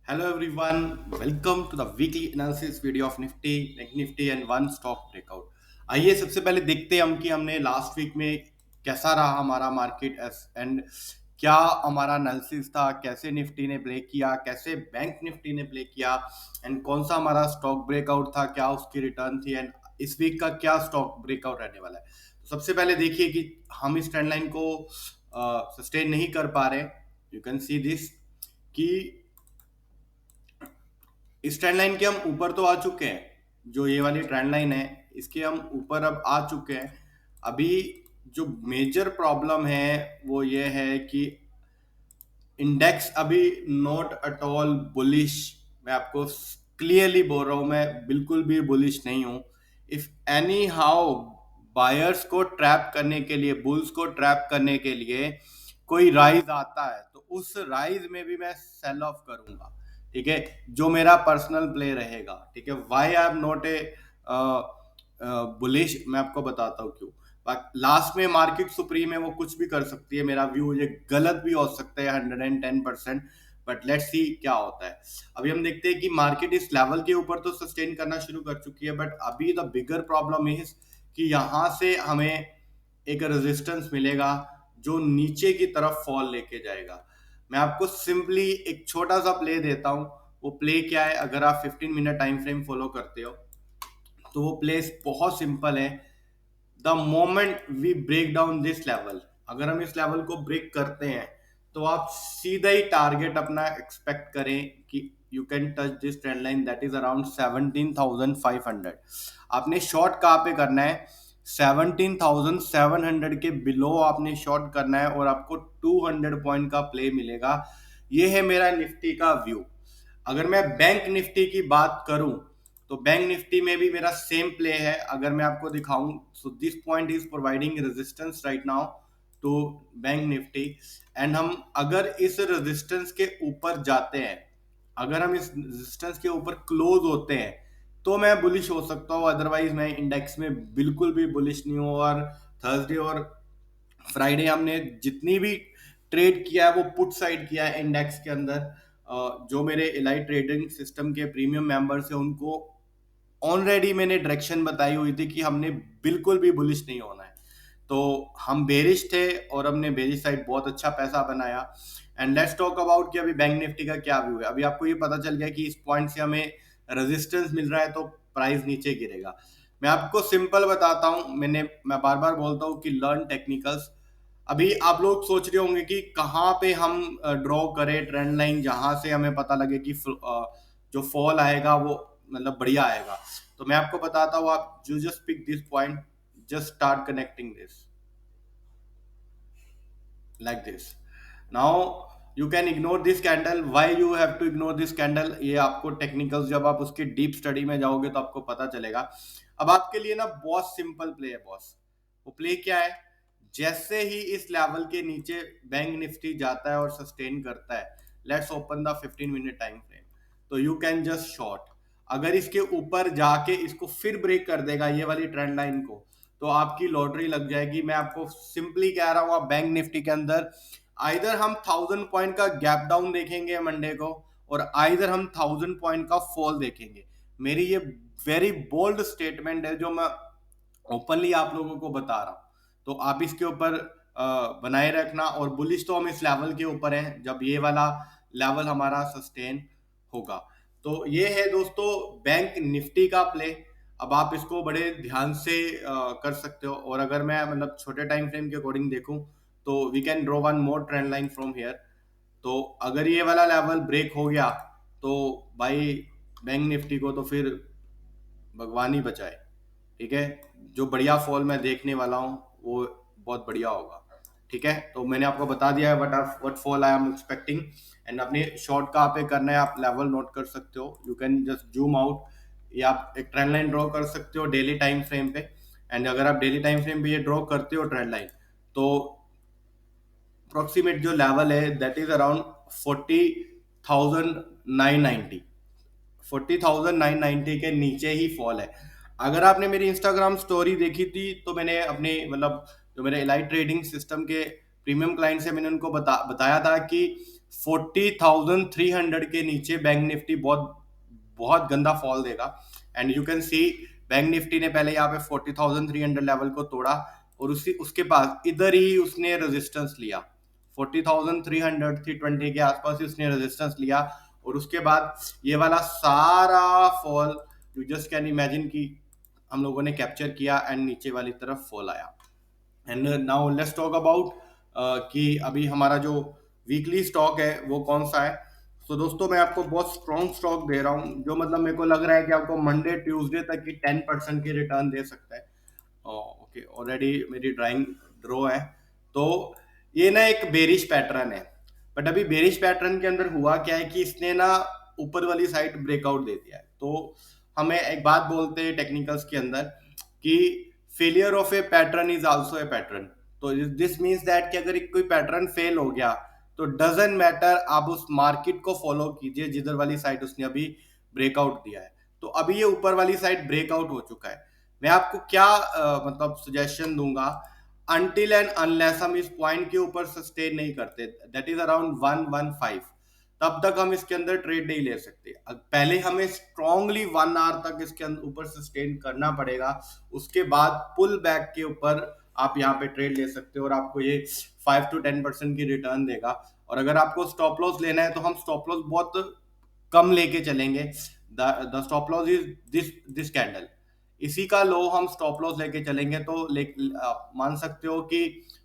Hello everyone, welcome to the weekly analysis video of Nifty, Bank Nifty and one stock breakout. आइए सबसे पहले देखते हैं हम कि हमने लास्ट वीक में कैसा रहा हमारा मार्केट एंड क्या हमारा एनालिसिस था, कैसे निफ्टी ने प्ले किया, कैसे बैंक निफ्टी ने प्ले किया एंड कौन सा हमारा स्टॉक ब्रेकआउट था, क्या उसकी रिटर्न थी एंड इस वीक का क्या स्टॉक ब्रेकआउट रहने वाला है। तो सबसे पहले देखिए कि हम इस ट्रेंड लाइन को सस्टेन नहीं कर पा रहे। यू कैन सी दिस कि इस ट्रेंड लाइन के हम ऊपर तो आ चुके हैं। जो ये वाली ट्रेंड लाइन है इसके हम ऊपर अब आ चुके हैं। अभी जो मेजर प्रॉब्लम है वो ये है कि इंडेक्स अभी नॉट एट ऑल बुलिश। मैं आपको क्लियरली बोल रहा हूं, मैं बिल्कुल भी बुलिश नहीं हूं। इफ एनी हाउ बायर्स को ट्रैप करने के लिए, बुल्स को ट्रैप करने के लिए कोई राइज आता है तो उस राइज में भी मैं सेल ऑफ करूंगा। ठीक है, जो मेरा पर्सनल प्ले रहेगा। ठीक है, why I am not a bullish, मैं आपको बताता हूँ क्यों। लास्ट में मार्केट सुप्रीम है, वो कुछ भी कर सकती है। मेरा व्यू ये गलत भी हो सकता है 110%, बट लेट्स सी क्या होता है। अभी हम देखते हैं कि मार्केट इस लेवल के ऊपर तो सस्टेन करना शुरू कर चुकी है, बट अभी द बिगर प्रॉब्लम इज कि यहाँ से हमें एक रेजिस्टेंस मिलेगा जो नीचे की तरफ फॉल लेके जाएगा। मैं आपको सिंपली एक छोटा सा प्ले देता हूँ। वो प्ले क्या है, अगर आप 15 मिनट टाइम फ्रेम फॉलो करते हो तो वो प्लेस बहुत सिंपल है। The moment we break down this level, अगर हम इस लेवल को ब्रेक करते हैं तो आप सीधा ही टारगेट अपना एक्सपेक्ट करें कि you can touch this trend line that is around 17,500। आपने शॉर्ट कहाँ पे करना है, 17,700 के बिलो आपने शॉर्ट करना है और आपको 200 पॉइंट का प्ले मिलेगा। ये है मेरा निफ्टी का व्यू। अगर मैं बैंक निफ्टी की बात करूं तो बैंक निफ्टी में भी मेरा सेम प्ले है। अगर मैं आपको दिखाऊं, so this point is providing resistance right now to bank Nifty. And हम अगर इस रेजिस्टेंस के ऊपर जाते हैं, अगर हम इस रेजिस्टेंस के ऊपर क्लोज होते हैं तो मैं बुलिश हो सकता हूँ, अदरवाइज मैं इंडेक्स में बिल्कुल भी बुलिश नहीं हूँ। और थर्सडे और फ्राइडे हमने जितनी भी ट्रेड किया है वो पुट साइड किया है इंडेक्स के अंदर। जो मेरे एलाइट ट्रेडिंग सिस्टम के प्रीमियम मेंबर्स हैं उनको ऑलरेडी मैंने डायरेक्शन बताई हुई थी कि हमने बिल्कुल भी बुलिश नहीं होना है। तो हम बेरिश थे और हमने बेरिश साइड बहुत अच्छा पैसा बनाया। एंड लेट्स टॉक अबाउट कि अभी बैंक निफ्टी का क्या व्यू है। अभी आपको ये पता चल गया कि इस पॉइंट से हमें रेजिस्टेंस मिल रहा है तो प्राइस नीचे गिरेगा। मैं आपको सिंपल बताता हूँ, मैं बार बार बोलता हूँ कि लर्न टेक्निकल्स। अभी आप लोग सोच रहे होंगे कि कहाँ पे हम ड्रॉ करें ट्रेंड लाइन जहां से हमें पता लगे कि जो फॉल आएगा वो मतलब बढ़िया आएगा। तो मैं आपको बताता हूँ, आप you just pick this point, just start connecting this like this. Now you can ignore this candle. Why you have to ignore this candle, ये आपको टेक्निकल्स जब आप उसके डीप स्टडी में जाओगे तो आपको पता चलेगा। अब आपके लिए ना बहुत सिंपल प्ले है बॉस। वो प्ले क्या है, जैसे ही इस लेवल के नीचे बैंक निफ्टी जाता है और सस्टेन करता है, let's open the 15 minute time frame, तो यू कैन जस्ट शॉर्ट। अगर इसके ऊपर जाके इसको फिर ब्रेक कर देगा ये वाली ट्रेंड लाइन को, तो आपकी लॉटरी लग जाएगी। मैं आपको सिंपली कह रहा हूं, आप बैंक निफ्टी के अंदर आइदर हम 1000 पॉइंट का गैप डाउन देखेंगे मंडे को, और आइदर हम 1000 पॉइंट का फॉल देखेंगे। मेरी ये वेरी बोल्ड स्टेटमेंट है जो मैं ओपनली आप लोगों को बता रहा हूं। तो आप इसके ऊपर बनाए रखना। और बुलिश तो हम इस लेवल के ऊपर हैं जब ये वाला लेवल हमारा सस्टेन होगा। तो ये है दोस्तों बैंक निफ्टी का प्ले। अब आप इसको बड़े ध्यान से कर सकते हो। और अगर मैं मतलब छोटे टाइम फ्रेम के अकॉर्डिंग देखूं तो we can draw one more trend line from here. तो अगर ये वाला लेवल ब्रेक हो गया तो भाई बैंक निफ्टी को तो फिर भगवान ही बचाए। ठीक है, जो बढ़िया फॉल मैं देखने वाला हूँ वो बहुत बढ़िया होगा। ठीक है, तो मैंने आपको बता दिया है what fall I am expecting. And अपने शॉर्ट कहाँ पे करना है आप लेवल नोट कर सकते हो। You can just zoom out, या आप एक ट्रेंड लाइन ड्रॉ कर सकते हो डेली टाइम फ्रेम पे। एंड अगर आप डेली टाइम फ्रेम पे ये ड्रॉ करते हो ट्रेंड लाइन, तो अप्रोक्सीमेट जो लेवल है दैट इज अराउंड 40,990। 40,990 के नीचे ही फॉल है। अगर आपने मेरी इंस्टाग्राम स्टोरी देखी थी तो मैंने अपने मतलब जो मेरे एलाइट ट्रेडिंग सिस्टम के प्रीमियम क्लाइंट्स हैं, मैंने उनको बताया था कि 40,300 के नीचे बैंक निफ्टी बहुत बहुत गंदा फॉल देगा। And you can see bank Nifty ने पहले यहाँ पे 40,300 लेवल को तोड़ा, और उसी उसके पास इधर ही उसने रेजिस्टेंस लिया, 40,300 320 के आसपास ही उसने रेजिस्टेंस लिया। और उसके बाद ये वाला सारा fall you just can imagine कि हम लोगों ने कैप्चर किया एंड नीचे वाली तरफ फॉल आया। And now let's talk about कि अभी हमारा जो वीकली स्टॉक है वो कौन सा है। तो दोस्तों मैं आपको बहुत स्ट्रॉन्ग स्टॉक दे रहा हूँ, जो मतलब मेरे को लग रहा है कि आपको मंडे ट्यूसडे तक की 10% की रिटर्न दे सकता है। ओके, ऑलरेडी मेरी ड्राइंग ड्रॉ है। तो ये ना एक बेरिश पैटर्न है, बट अभी बेरिश पैटर्न के अंदर हुआ क्या है कि इसने ना ऊपर वाली साइड ब्रेकआउट दे दिया है। तो हमें एक बात बोलते हैं टेक्निकल्स के अंदर कि failure of A pattern is also a pattern. तो दिस मीन्स दैट कि अगर कोई पैटर्न फेल हो गया तो डजेंट मैटर, आप उस मार्केट को फॉलो कीजिए जिधर वाली साइड उसने अभी ब्रेकआउट दिया है। तो अभी ये ऊपर वाली साइड ब्रेकआउट हो चुका है। मैं आपको क्या मतलब सजेशन दूंगा, अनटिल एंड अनलेस हम इस पॉइंट के ऊपर सस्टेन नहीं करते, दैट इज अराउंड 115, तब तक हम इसके अंदर ट्रेड नहीं ले सकते। पहले हमें स्ट्रांगली 1 आवर तक इसके अंदर ऊपर सस्टेन करना पड़ेगा, उसके बाद पुल बैक के ऊपर आप यहाँ पे ट्रेड ले सकते हो और आपको ये 5 to 10% की रिटर्न देगा। और अगर आपको स्टॉप लॉस लेना है तो हम स्टॉप लॉस बहुत कम लेके चलेंगे। The stop loss is this candle, इसी का लो हम स्टॉप लॉस लेके चलेंगे। तो आप मान सकते हो कि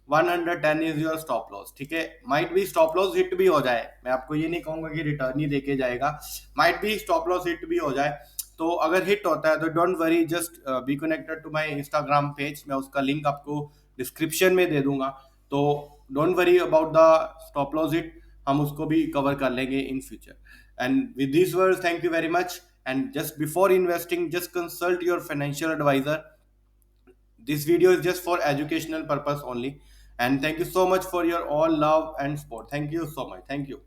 110 इज योर स्टॉप लॉस, ठीक है। Might be stop loss hit भी हो जाए, मैं आपको ये नहीं कहूंगा कि रिटर्न ही देके जाएगा, might be stop loss hit भी हो जाए। तो अगर हिट होता है तो don't worry, just be connected to my Instagram page, मैं उसका लिंक आपको डिस्क्रिप्शन में दे दूंगा। तो don't worry about the stop loss hit, हम उसको भी कवर कर लेंगे in future. And with this words, thank you very much. And just before investing, just consult your financial advisor. This video is just for educational purpose only. And thank you so much for your all love and support. Thank you so much. Thank you.